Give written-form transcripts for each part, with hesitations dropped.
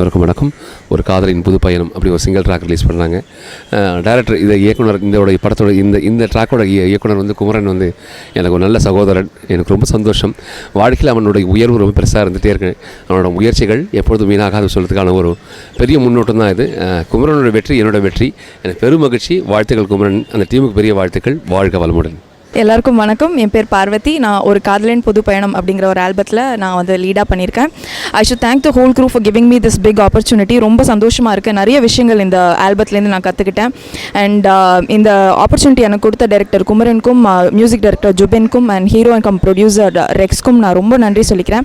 அனைவருக்கும் வணக்கம். ஒரு காதலின் புது பயணம் அப்படி ஒரு சிங்கிள் ட்ராக் ரிலீஸ் பண்ணாங்க. டைரக்டர் இதை இயக்குனர் இந்த படத்தோட இந்த ட்ராக்கோட இயக்குனர் வந்து குமரன் வந்து எனக்கு ஒரு நல்ல சகோதரன். எனக்கு ரொம்ப சந்தோஷம். வாழ்க்கையில் அவனுடைய உயர்வு ரொம்ப பெருசாக இருந்துகிட்டே இருக்கு. அவனோட முயற்சிகள் எப்பொழுதும் வீணாகாது சொல்கிறதுக்கான ஒரு பெரிய முன்னோட்டம் தான் இது. குமரனோட வெற்றி என்னோட வெற்றி. எனக்கு பெரும் மகிழ்ச்சி. வாழ்த்துக்கள் குமரன். அந்த டீமுக்கு பெரிய வாழ்த்துக்கள். வாழ்க வளமுடன். எல்லாருக்கும் வணக்கம். என் பேர் பார்வதி. நான் ஒரு காதலின் புது பயணம் அப்படிங்கிற ஒரு ஆல்பத்தில் நான் வந்து லீடாக பண்ணியிருக்கேன். I should thank the whole crew for giving me this big opportunity. ரொம்ப சந்தோஷமாக இருக்குது. நிறைய விஷயங்கள் இந்த ஆல்பத்துலேருந்து நான் கற்றுக்கிட்டேன். அண்ட் இந்த ஆப்பர்ச்சுனிட்டி எனக்கு கொடுத்த டைரக்டர் குமரனுக்கும், மியூசிக் டைரக்டர் ஜுபின்க்கும் அண்ட் ஹீரோ கம் ப்ரொடியூசர் ரெக்ஸ்க்கும் நான் ரொம்ப நன்றி சொல்லிக்கிறேன்.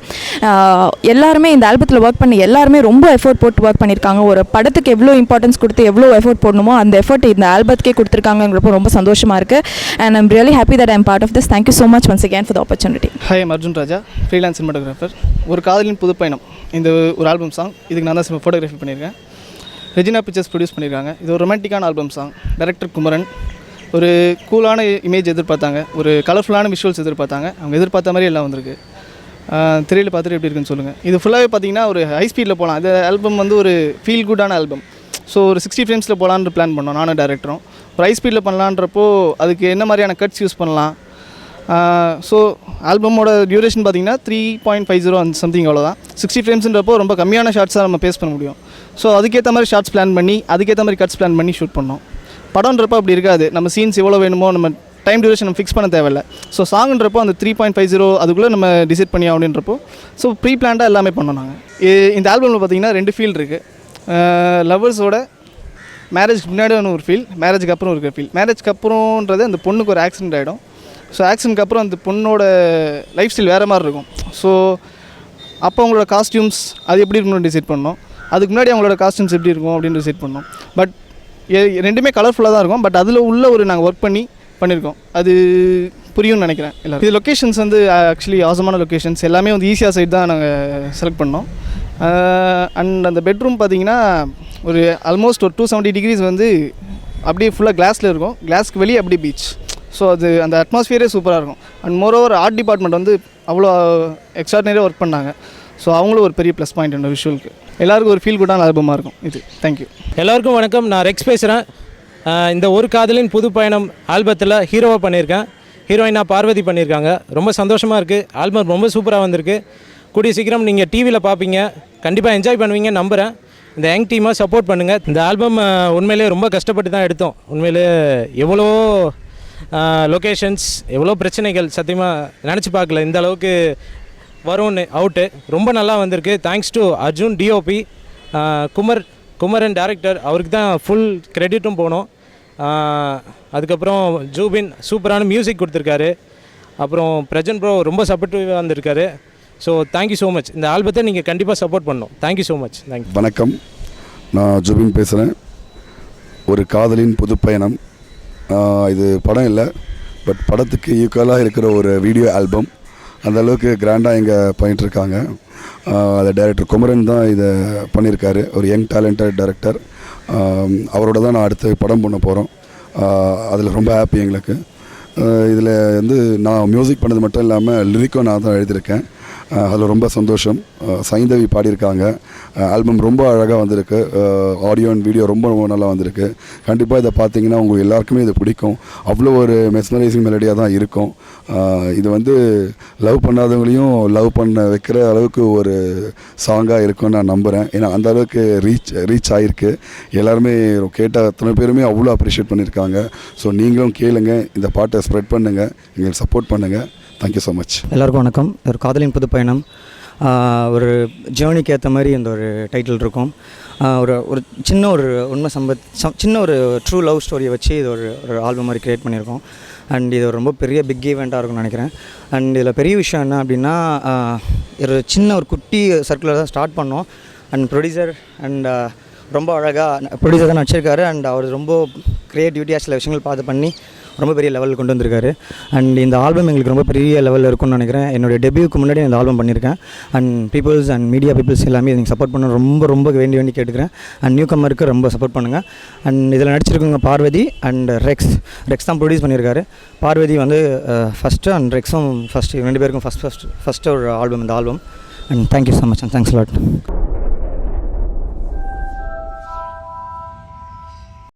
எல்லாருமே இந்த ஆல்பத்தில் ஒர்க் பண்ணி எல்லாருமே ரொம்ப எஃபோர்ட் போட்டு ஒர்க் பண்ணியிருக்காங்க. ஒரு படத்துக்கு எவ்வளோ இம்பார்ட்டன்ஸ் கொடுத்து எவ்வளோ எஃபோர்ட் போடணுமோ அந்த எஃபோர்ட் இந்த ஆல்பத்துக்கே கொடுத்துருக்காங்கிறப்போ ரொம்ப சந்தோஷமாக இருக்குது. And I'm really happy that I am part of this. Thank you so much once again for the opportunity. Hi, I'm Arjun Raja, freelance cinematographer. ஒரு காதலின் புது பயணம் இந்த ஒரு ஆல்பம் சாங். இதுக்கு நான் தான் ஃபோட்டோகிராஃபி பண்ணியிருக்கேன். ரெஜினா பிக்சர்ஸ் ப்ரொடியூஸ் பண்ணியிருக்காங்க. இது ஒரு ரொமான்டிக்கான ஆல்பம் சாங். டைரக்டர் குமரன் ஒரு கூலான இமேஜ் எதிர்பார்த்தாங்க, ஒரு கலர்ஃபுல்லான விஷுவல்ஸ் எதிர்பார்த்தாங்க. அவங்க எதிர்பார்த்த மாதிரி எல்லாம் வந்திருக்கு. திரையில் பார்த்துட்டு எப்படி இருக்குன்னு சொல்லுங்கள். இது ஃபுல்லாகவே பார்த்தீங்கன்னா ஒரு ஹை ஸ்பீடில் போகலாம். இந்த ஆல்பம் வந்து ஒரு ஃபீல் குட்டான ஆல்பம். ஸோ ஒரு 60 ஃப்ரேம்ஸில் போகலான்னு பிளான் பண்ணோம் நானும் டேரக்டரும். ஒரு ஹை ஸ்பீடில் பண்ணலான்றப்போ அதுக்கு என்ன மாதிரியான கட்ஸ் யூஸ் பண்ணலாம். ஸோ ஆல்பமோட டியூரேஷன் பார்த்திங்கன்னா 3.50 அந்த சம்திங் அவ்வளோதான். 60 ஃப்ரேம்ஸ்ன்றப்போ ரொம்ப கம்மியான ஷார்ட்ஸாக நம்ம பேஸ் பண்ண முடியும். ஸோ அதுக்கேற்ற மாதிரி ஷார்ட்ஸ் பிளான் பண்ணி அதுக்கேற்ற மாதிரி கட்ஸ் பிளான் பண்ணி ஷூட் பண்ணோம். படம்ன்றப்போ அப்படி இருக்காது. நம்ம சீன்ஸ் எவ்வளோ வேணுமோ நம்ம டைம் டியூரேஷன் நம்ம ஃபிக்ஸ் பண்ண தேவையில்லை. ஸோ சாங்குன்றப்போ அந்த 3.50 அதுக்குள்ளே நம்ம டிசைட் பண்ணி அப்படின்றப்போ ஸோ ப்ரீ பிளான்டாக எல்லாமே பண்ணோம் நாங்கள். இந்த ஆல்பமில் பார்த்திங்கன்னா 2 ஃபீல் இருக்குது. லவ்வர்ஸோட மேரேஜ்க்கு முன்னாடி ஒரு ஃபீல், மேரேஜுக்கு அப்புறம் இருக்கிற ஃபீல். மேரேஜ்க்கு அப்புறம்ன்றது அந்த பொண்ணுக்கு ஒரு ஆக்சிடென்ட் ஆகிடும். ஸோ ஆக்சிடென்ட்க்கு அப்புறம் அந்த பொண்ணோட லைஃப் ஸ்டைல் வேறு மாதிரி இருக்கும். ஸோ அப்போ அவங்களோட காஸ்டியூம்ஸ் அது எப்படி இருக்கணும்னு டிசைட் பண்ணோம். அதுக்கு முன்னாடி அவங்களோட காஸ்டியூம்ஸ் எப்படி இருக்கும் அப்படின்னு டிசைட் பண்ணோம். பட் ரெண்டுமே கலர்ஃபுல்லாக தான் இருக்கும். பட் அதில் உள்ள ஒரு நாங்கள் ஒர்க் பண்ணியிருக்கோம். அது புரியும்னு நினைக்கிறேன் எல்லோரும். இது லொக்கேஷன்ஸ் வந்து ஆக்சுவலி ஆசமான லொக்கேஷன்ஸ் எல்லாமே வந்து ஈஸியாக சைட் தான் நாங்கள் செலக்ட் பண்ணோம். அண்ட் அந்த பெட்ரூம் பார்த்திங்கன்னா ஒரு ஆல்மோஸ்ட் ஒரு 270 டிகிரிஸ் வந்து அப்படியே ஃபுல்லாக கிளாஸில் இருக்கும். கிளாஸ்க்கு வெளியே அப்படியே பீச். ஸோ அது அந்த அட்மாஸ்ஃபியரே சூப்பராக இருக்கும். அண்ட் மோரோவர் ஆர்ட் டிபார்ட்மெண்ட் வந்து அவ்வளோ எக்ஸ்ட்ராடினரியாக ஒர்க் பண்ணாங்க. ஸோ அவங்களும் ஒரு பெரிய ப்ளஸ் பாயிண்ட் இந்த விஷுவலுக்கு. எல்லாருக்கும் ஒரு ஃபீல் குட்டான ஆல்பமாக இருக்கும் இது. தேங்க்யூ. எல்லாருக்கும் வணக்கம். நான் ரெக்ஸ் பேசுகிறேன். இந்த ஒரு காதலின் புது பயணம் ஆல்பத்தில் ஹீரோவாக பண்ணியிருக்கேன். ஹீரோயினாக பார்வதி பண்ணியிருக்காங்க. ரொம்ப சந்தோஷமாக இருக்குது. ஆல்பம் ரொம்ப சூப்பராக வந்திருக்கு. கூடிய சீக்கிரம் நீங்கள் டிவியில் பார்ப்பீங்க. கண்டிப்பாக என்ஜாய் பண்ணுவீங்க நம்புகிறேன். இந்த யங் டீமை சப்போர்ட் பண்ணுங்கள். இந்த ஆல்பம் உண்மையிலே ரொம்ப கஷ்டப்பட்டு தான் எடுத்தோம். உண்மையிலே எவ்வளோ லொக்கேஷன்ஸ், எவ்வளோ பிரச்சனைகள் சத்தியமாக நினச்சி பார்க்கல இந்த அளவுக்கு வரும்னு. அவுட்டு ரொம்ப நல்லா வந்திருக்கு. Thanks to Arjun DOP, Kumaran director, அவருக்கு தான் ஃபுல் கிரெடிட்டும் போகணும். அதுக்கப்புறம் ஜூபின் சூப்பரான மியூசிக் கொடுத்துருக்காரு. அப்புறம் பிரஜன் ப்ரோ ரொம்ப சப்போர்ட்டிவாக வந்திருக்காரு. So thank you so much. இந்த ஆல்பத்தை நீங்கள் கண்டிப்பாக சப்போர்ட் பண்ணணும். Thank you so much. தேங்க்யூ. வணக்கம், நான் ஜுபின் பேசுகிறேன். ஒரு காதலின் புது பயணம் இது படம் இல்லை, பட் படத்துக்கு ஈக்குவலாக இருக்கிற ஒரு வீடியோ ஆல்பம். அந்தளவுக்கு கிராண்டாக இங்கே பண்ணிகிட்ருக்காங்க. அதை டைரக்டர் குமரன் தான் இதை பண்ணியிருக்காரு. ஒரு யங் டேலண்டட் டைரக்டர். அவரோட தான் நான் அடுத்து படம் பண்ண போகிறோம். அதில் ரொம்ப ஹாப்பி எங்களுக்கு. இதில் வந்து நான் மியூசிக் பண்ணது மட்டும் இல்லாமல் லிரிக்கும் நான் தான் எழுதியிருக்கேன். அதில் ரொம்ப சந்தோஷம். சைந்தவி பாடியிருக்காங்க. ஆல்பம் ரொம்ப அழகாக வந்திருக்கு. ஆடியோ அண்ட் வீடியோ ரொம்ப ரொம்ப நல்லா வந்திருக்கு. கண்டிப்பாக இதை பார்த்தீங்கன்னா உங்களுக்கு எல்லாருக்குமே இது பிடிக்கும். அவ்வளோ ஒரு மெஸ்மரைசிங் மெலடியாக தான் இருக்கும். இது வந்து லவ் பண்ணாதவங்களையும் லவ் பண்ண வைக்கிற அளவுக்கு ஒரு சாங்காக இருக்கும்னு நான் நம்புகிறேன். ஏன்னா அந்த அளவுக்கு ரீச் ஆகிருக்கு. எல்லாருமே கேட்ட அத்தனை பேருமே அவ்வளோ அப்ரிஷியேட் பண்ணியிருக்காங்க. ஸோ நீங்களும் கேளுங்க, இந்த பாட்டை ஸ்ப்ரெட் பண்ணுங்கள், எங்களுக்கு சப்போர்ட் பண்ணுங்கள். Thank you so much. எல்லாருக்கும் வணக்கம். ஒரு காதலின் புது பயணம் ஒரு ஜேர்னிக்கு ஏற்ற மாதிரி இந்த ஒரு டைட்டில் இருக்கும். ஒரு சின்ன ஒரு உண்மை சின்ன ஒரு ட்ரூ லவ் ஸ்டோரியை வச்சு இது ஒரு ஆல்பம் மாதிரி க்ரியேட் பண்ணியிருக்கோம். அண்ட் இது ரொம்ப பெரிய பிக் ஈவெண்ட்டாக இருக்கும்னு நினைக்கிறேன். அண்ட் இதில் பெரிய விஷயம் என்ன அப்படின்னா, ஒரு சின்ன ஒரு குட்டி சர்க்கிளில் தான் ஸ்டார்ட் பண்ணோம். அண்ட் ப்ரொடியூசர் அண்ட் ரொம்ப அழகாக ப்ரொடியூசர் தான் நடிச்சிருக்காரு. அண்ட் அவர் ரொம்ப க்ரியேட்டிவிட்டியாக சில விஷயங்கள் பார்த்து பண்ணி ரொம்ப பெரிய லெவலில் கொண்டு வந்திருக்காரு. அண்ட் இந்த ஆல்பம் எங்களுக்கு ரொம்ப பெரிய லெவலில் இருக்கும்னு நினைக்கிறேன். என்னுடைய டெபியூக்கு முன்னாடி இந்த ஆல்பம் பண்ணியிருக்கேன். And peoples and media peoples எல்லாமே நீங்கள் சப்போர்ட் பண்ண ரொம்ப வேண்டி கேட்டுக்கிறேன். அண்ட் நியூ கம்மருக்கு ரொம்ப சப்போர்ட் பண்ணுங்கள். அண்ட் இதில் நடிச்சிருக்கவங்க பார்வதி அண்ட் ரெக்ஸ் தான் ப்ரொடியூஸ் பண்ணியிருக்காரு. பார்வதி வந்து ஃபஸ்ட்டு அண்ட் ரெக்ஸும் ஃபஸ்ட்டு 2 பேருக்கும் ஃபஸ்ட்டு ஒரு ஆல்பம் இந்த album. And thank you so much and thanks lot.